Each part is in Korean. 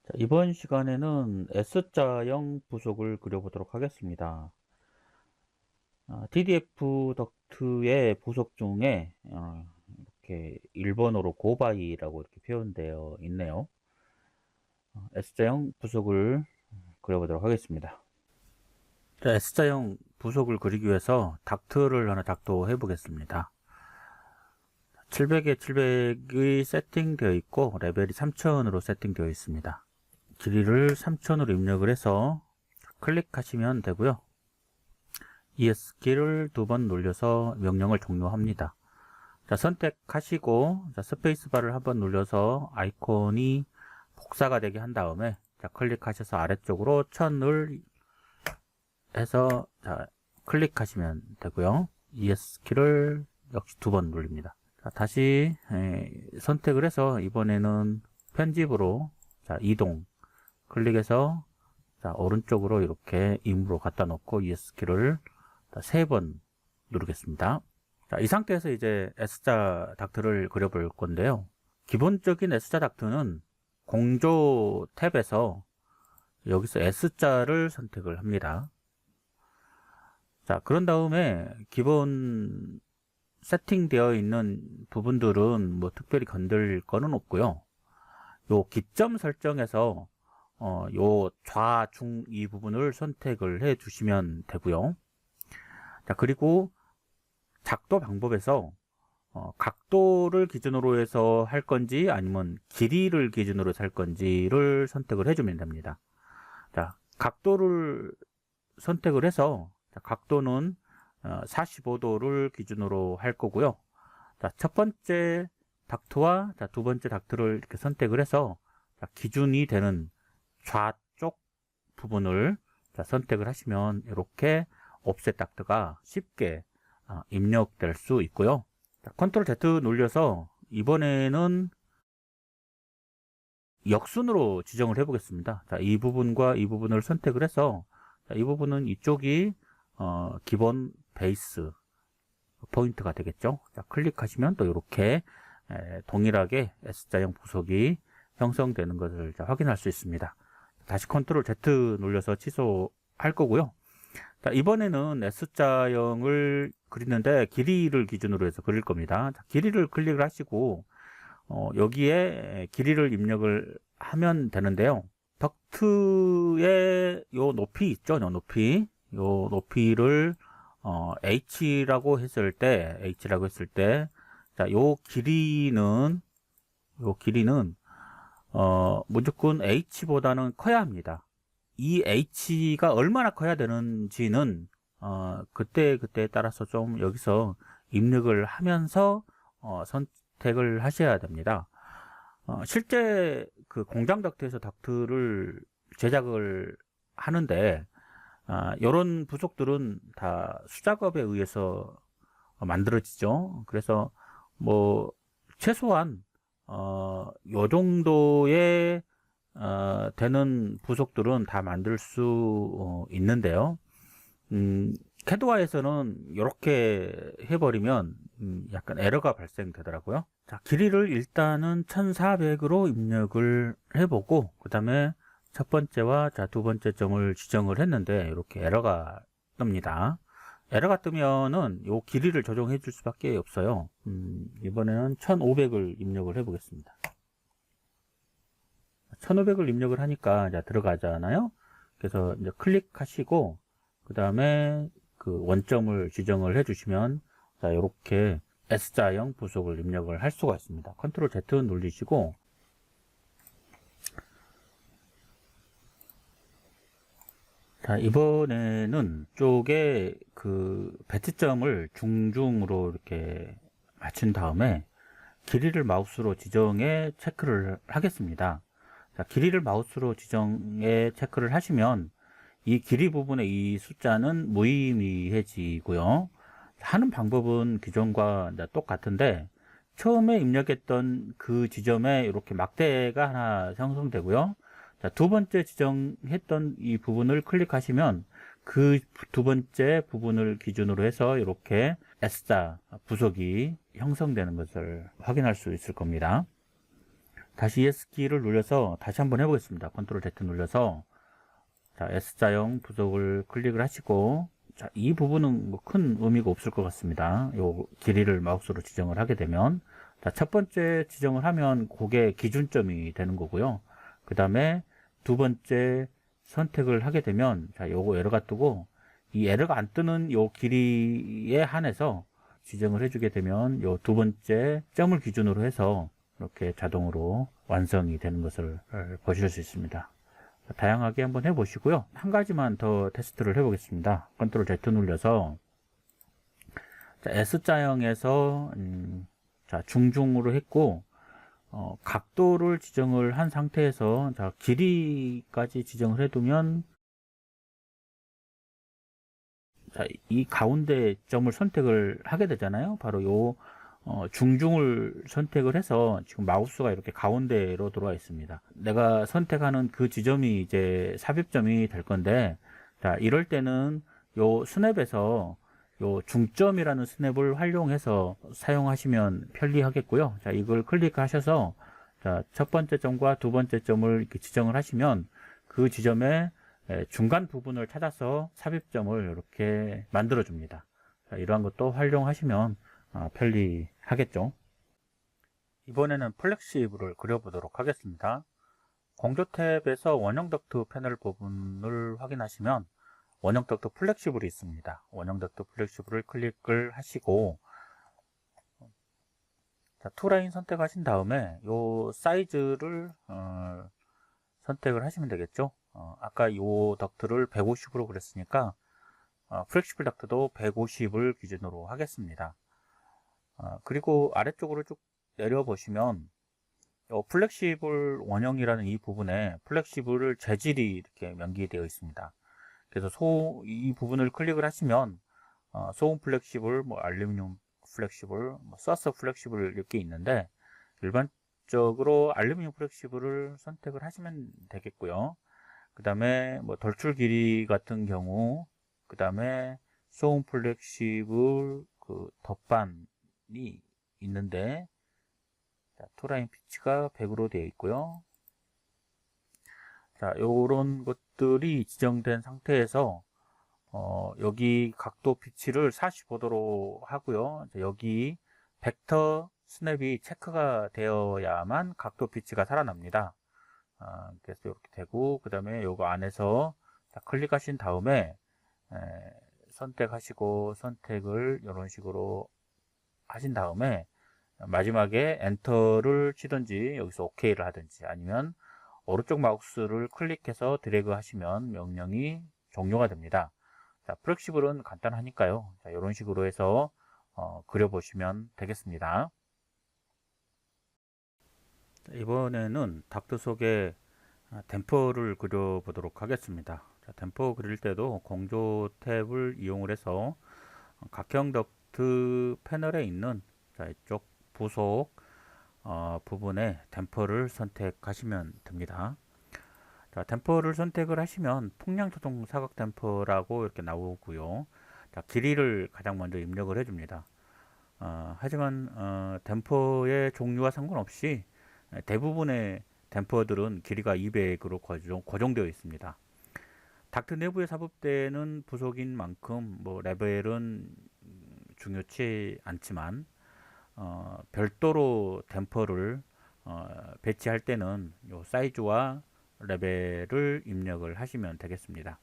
자, 이번 시간에는 S자형 부속을 그려보도록 하겠습니다. DDF 덕트의 부속 중에 이렇게 일본어로 고바이라고 이렇게 표현되어 있네요. S자형 부속을 그려보도록 하겠습니다. 자, S자형 부속을 그리기 위해서 닥트를 하나 작도해 보겠습니다. 700에 700이 세팅되어 있고 레벨이 3000으로 세팅되어 있습니다. 길이를 3000으로 입력을 해서 클릭하시면 되고요. ES키를 2번 눌려서 명령을 종료합니다. 자, 선택하시고 자, 스페이스바를 한번 눌려서 아이콘이 복사가 되게 한 다음에 자, 클릭하셔서 아래쪽으로 1000을 해서 자, 클릭하시면 되고요. ES키를 역시 2번 눌립니다. 자, 다시 선택을 해서 이번에는 편집으로 자, 이동 클릭해서 자, 오른쪽으로 이렇게 임으로 갖다 놓고 ES키를 3번 누르겠습니다. 자, 이 상태에서 이제 S자 닥트를 그려볼 건데요. 기본적인 S자 닥트는 공조 탭에서 여기서 S자를 선택을 합니다. 자, 그런 다음에 기본 세팅되어 있는 부분들은 뭐 특별히 건들 거는 없고요. 요 기점 설정에서 요 좌, 중 이 부분을 선택을 해 주시면 되고요. 자, 그리고 작도 방법에서 각도를 기준으로 해서 할 건지 아니면 길이를 기준으로 해서 할 건지를 선택을 해주면 됩니다. 자, 각도를 선택을 해서 자, 각도는 45도를 기준으로 할 거고요. 자, 첫 번째 닥트와 자, 두 번째 닥트를 이렇게 선택을 해서 자, 기준이 되는 좌쪽 부분을 자, 선택을 하시면 이렇게 옵셋 닥트가 쉽게 입력될 수 있고요. 자, 컨트롤 Z 눌려서 이번에는 역순으로 지정을 해 보겠습니다. 자, 이 부분과 이 부분을 선택을 해서 자, 이 부분은 이쪽이 기본 베이스 포인트가 되겠죠. 자, 클릭하시면 또 이렇게 동일하게 S자형 부속이 형성되는 것을 확인할 수 있습니다. 다시 컨트롤 Z 눌려서 취소할 거고요. 자, 이번에는 S자형을 그리는데 길이를 기준으로 해서 그릴 겁니다. 자, 길이를 클릭을 하시고 여기에 길이를 입력을 하면 되는데요. 덕트의 요 높이 있죠. 요 높이를 H라고 했을 때 자, 요 길이는 무조건 H보다는 커야 합니다. 이 H가 얼마나 커야 되는지는 그때에 따라서 좀 여기서 입력을 하면서 선택을 하셔야 됩니다. 실제 그 공장 덕트에서 덕트를 제작을 하는데 이런 부속들은 다 수작업에 의해서 만들어지죠. 그래서 뭐 최소한 요 정도의 되는 부속들은 다 만들 수 있는데요. 캐드와에서는 이렇게 해버리면 약간 에러가 발생되더라고요. 자, 길이를 일단은 1400으로 입력을 해보고 그 다음에 첫 번째와 자, 두 번째 점을 지정을 했는데 이렇게 에러가 뜹니다. 에러가 뜨면은 요 길이를 조정해 줄 수밖에 없어요. 이번에는 1500을 입력을 해 보겠습니다. 1500을 입력을 하니까 자, 들어가잖아요. 그래서 이제 클릭하시고 그 다음에 그 원점을 지정을 해 주시면 자, 이렇게 S자형 부속을 입력을 할 수가 있습니다. 컨트롤 Z 눌리시고 자, 이번에는 쪽에 그 배치점을 중중으로 이렇게 맞춘 다음에 길이를 마우스로 지정해 체크를 하겠습니다. 자, 길이를 마우스로 지정해 체크를 하시면 이 길이 부분의 이 숫자는 무의미해지고요. 하는 방법은 기존과 똑같은데 처음에 입력했던 그 지점에 이렇게 막대가 하나 형성되고요. 자, 두 번째 지정했던 이 부분을 클릭하시면 그 두 번째 부분을 기준으로 해서 이렇게 S자 부속이 형성되는 것을 확인할 수 있을 겁니다. 다시 ES키를 눌러서 다시 한번 해보겠습니다. 컨트롤 Z 눌러서 자, S자형 부속을 클릭을 하시고 자, 이 부분은 뭐 큰 의미가 없을 것 같습니다. 요 길이를 마우스로 지정을 하게 되면 자, 첫 번째 지정을 하면 그게 기준점이 되는 거고요. 그 다음에 두 번째 선택을 하게 되면 자, 요거 에러가 뜨고 이 에러가 안 뜨는 요 길이에 한해서 지정을 해주게 되면 요 두 번째 점을 기준으로 해서 이렇게 자동으로 완성이 되는 것을 보실 수 있습니다. 다양하게 한번 해보시고요. 한 가지만 더 테스트를 해보겠습니다. 컨트롤 Z 눌러서 자, S자형에서 자, 중중으로 했고 각도를 지정을 한 상태에서 자, 길이까지 지정을 해두면 자, 이 가운데 점을 선택을 하게 되잖아요. 바로 요 중중을 선택을 해서 지금 마우스가 이렇게 가운데로 들어와 있습니다. 내가 선택하는 그 지점이 이제 삽입점이 될 건데, 자, 이럴 때는 요 스냅에서 요 중점이라는 스냅을 활용해서 사용하시면 편리하겠고요. 자, 이걸 클릭하셔서 자, 첫 번째 점과 두 번째 점을 이렇게 지정을 하시면 그 지점에 중간 부분을 찾아서 삽입점을 이렇게 만들어 줍니다. 자, 이러한 것도 활용하시면 편리하겠죠. 이번에는 플렉시블을 그려보도록 하겠습니다. 공조 탭에서 원형 덕트 패널 부분을 확인하시면 원형 덕트 플렉시블이 있습니다. 원형 덕트 플렉시블을 클릭을 하시고 자, 투라인 선택하신 다음에 요 사이즈를 선택을 하시면 되겠죠. 아까 이 덕트를 150으로 그랬으니까 플렉시블 덕트도 150을 기준으로 하겠습니다. 그리고 아래쪽으로 쭉 내려보시면 플렉시블 원형이라는 이 부분에 플렉시블 재질이 이렇게 명기되어 있습니다. 그래서 이 부분을 클릭을 하시면 소음 플렉시블, 뭐 알루미늄 플렉시블, 뭐 서스 플렉시블 이렇게 있는데 일반적으로 알루미늄 플렉시블을 선택을 하시면 되겠고요. 그 다음에 뭐 돌출 길이 같은 경우, 그 다음에 소음 플렉시블 그 덧반이 있는데 자, 투라인 피치가 100으로 되어 있고요. 자, 요런 것들이 지정된 상태에서 여기 각도 피치를 45도로 하고요. 여기 벡터 스냅이 체크가 되어야만 각도 피치가 살아납니다. 그래서 이렇게 되고 그 다음에 요거 안에서 클릭하신 다음에 선택하시고 선택을 이런 식으로 하신 다음에 마지막에 엔터를 치든지 여기서 OK를 하든지 아니면 오른쪽 마우스를 클릭해서 드래그 하시면 명령이 종료가 됩니다. 자, 플렉시블은 간단하니까요. 자, 이런 식으로 해서 그려보시면 되겠습니다. 자, 이번에는 닥터 속에 댐퍼를 그려보도록 하겠습니다. 자, 댐퍼 그릴 때도 공조 탭을 이용을 해서 각형 덕트 패널에 있는 자, 이쪽 부속 부분에 댐퍼를 선택하시면 됩니다. 자, 댐퍼를 선택을 하시면 풍량 조정 사각 댐퍼라고 이렇게 나오고요. 자, 길이를 가장 먼저 입력을 해줍니다. 하지만 댐퍼의 종류와 상관없이 대부분의 댐퍼들은 길이가 200으로 고정되어 있습니다. 닥트 내부에 삽입되는 부속인 만큼 뭐 레벨은 중요치 않지만 별도로 댐퍼를 배치할 때는 요 사이즈와 레벨을 입력을 하시면 되겠습니다.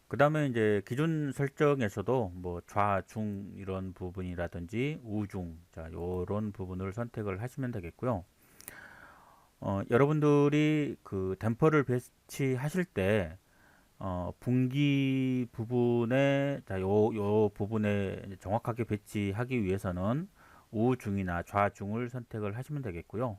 그 다음에 이제 기준 설정에서도 뭐 좌중 이런 부분이라든지 우중 자 요런 부분을 선택을 하시면 되겠고요. 여러분들이 그 댐퍼를 배치하실 때 분기 부분에 요 부분에 정확하게 배치하기 위해서는 우중이나 좌중을 선택을 하시면 되겠고요.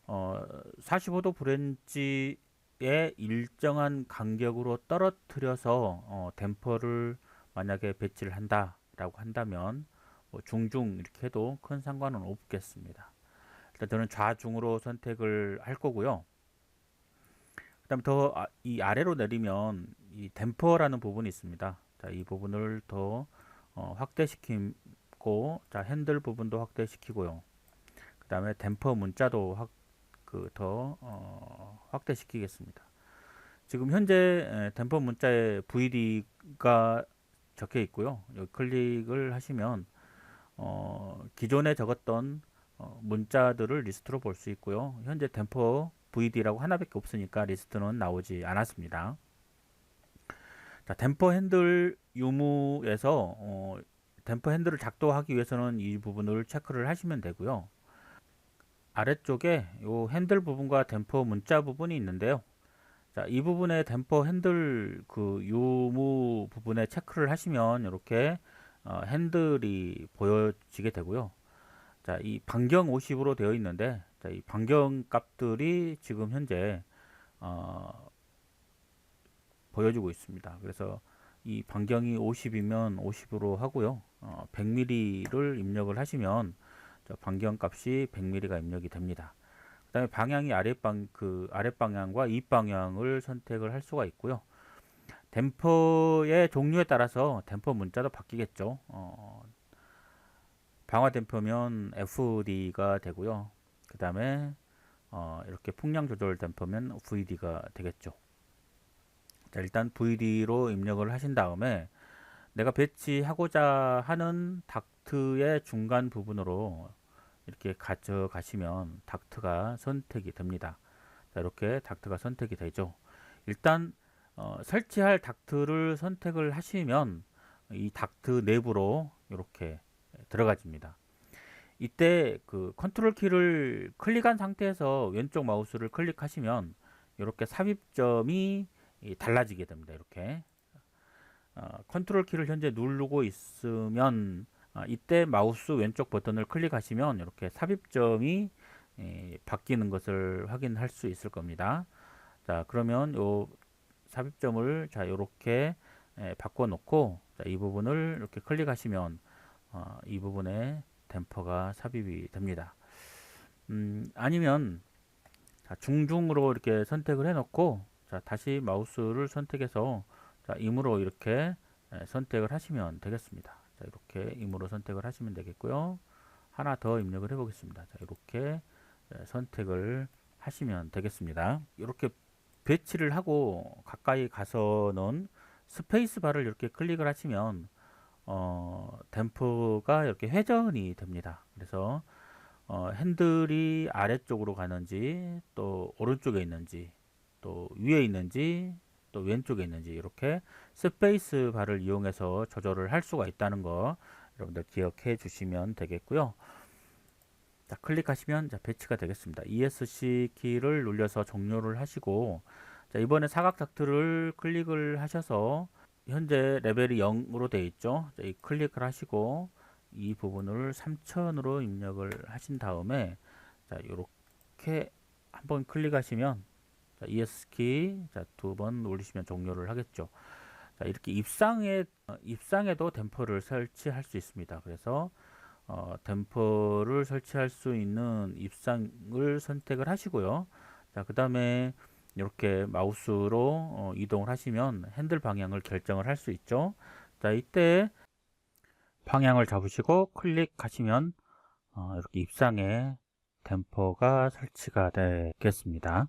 45도 브랜지의 일정한 간격으로 떨어뜨려서 댐퍼를 만약에 배치를 한다라고 한다면 뭐 중중 이렇게 해도 큰 상관은 없겠습니다. 일단 저는 좌중으로 선택을 할 거고요. 그 다음에 더 이 아래로 내리면 이 댐퍼라는 부분이 있습니다. 자, 이 부분을 더 확대시키고 자, 핸들 부분도 확대시키고요. 그 다음에 댐퍼 문자도 더 확대시키겠습니다. 지금 현재 댐퍼 문자에 VD가 적혀 있고요. 여기 클릭을 하시면 기존에 적었던 문자들을 리스트로 볼 수 있고요. 현재 댐퍼 VD라고 하나밖에 없으니까 리스트는 나오지 않았습니다. 자, 댐퍼 핸들 유무에서 댐퍼 핸들을 작동하기 위해서는 이 부분을 체크를 하시면 되고요. 아래쪽에 이 핸들 부분과 댐퍼 문자 부분이 있는데요. 자, 이 부분에 댐퍼 핸들 그 유무 부분에 체크를 하시면 이렇게 핸들이 보여지게 되고요. 자, 이 반경 50으로 되어 있는데, 자, 이 반경 값들이 지금 현재 보여주고 있습니다. 그래서 이 반경이 50이면 50으로 하고요. 100mm를 입력을 하시면 반경 값이 100mm가 입력이 됩니다. 그 다음에 방향이 아랫방향과 윗방향을 선택을 할 수가 있고요. 댐퍼의 종류에 따라서 댐퍼 문자도 바뀌겠죠. 방화 댐퍼면 FD가 되고요. 그 다음에 이렇게 풍량 조절 댐퍼면 VD가 되겠죠. 자, 일단 VD로 입력을 하신 다음에 내가 배치하고자 하는 닥트의 중간 부분으로 이렇게 가져가시면 닥트가 선택이 됩니다. 자, 이렇게 닥트가 선택이 되죠. 일단 설치할 닥트를 선택을 하시면 이 닥트 내부로 이렇게 들어가집니다. 이때 그 컨트롤 키를 클릭한 상태에서 왼쪽 마우스를 클릭하시면 이렇게 삽입점이 달라지게 됩니다. 이렇게 컨트롤 키를 현재 누르고 있으면 이때 마우스 왼쪽 버튼을 클릭하시면 이렇게 삽입점이 바뀌는 것을 확인할 수 있을 겁니다. 자, 그러면 요 삽입점을 자 이렇게 바꿔 놓고 이 부분을 이렇게 클릭하시면 이 부분에 댐퍼가 삽입이 됩니다. 아니면 자, 중중으로 이렇게 선택을 해 놓고 자, 다시 마우스를 선택해서 자, 임으로 이렇게 선택을 하시면 되겠습니다. 자, 이렇게 임으로 선택을 하시면 되겠고요. 하나 더 입력을 해 보겠습니다. 자, 이렇게 선택을 하시면 되겠습니다. 이렇게 배치를 하고 가까이 가서는 스페이스 바를 이렇게 클릭을 하시면 댐퍼가 이렇게 회전이 됩니다. 그래서 핸들이 아래쪽으로 가는지 또 오른쪽에 있는지 또 위에 있는지 또 왼쪽에 있는지 이렇게 스페이스 바를 이용해서 조절을 할 수가 있다는 거 여러분들 기억해 주시면 되겠고요. 자, 클릭하시면 자, 배치가 되겠습니다. ESC 키를 눌려서 종료를 하시고 자, 이번에 사각 닥트를 클릭을 하셔서 현재 레벨이 0으로 되어 있죠. 자, 이 클릭을 하시고 이 부분을 3000으로 입력을 하신 다음에 자, 이렇게 한번 클릭하시면 자, ESC 두 번 누르시면 종료를 하겠죠. 자, 이렇게 입상에도 댐퍼를 설치할 수 있습니다. 그래서 댐퍼를 설치할 수 있는 입상을 선택을 하시고요. 자, 그 다음에 이렇게 마우스로 이동을 하시면 핸들 방향을 결정을 할 수 있죠. 자, 이때 방향을 잡으시고 클릭하시면 이렇게 입상에 댐퍼가 설치가 되겠습니다.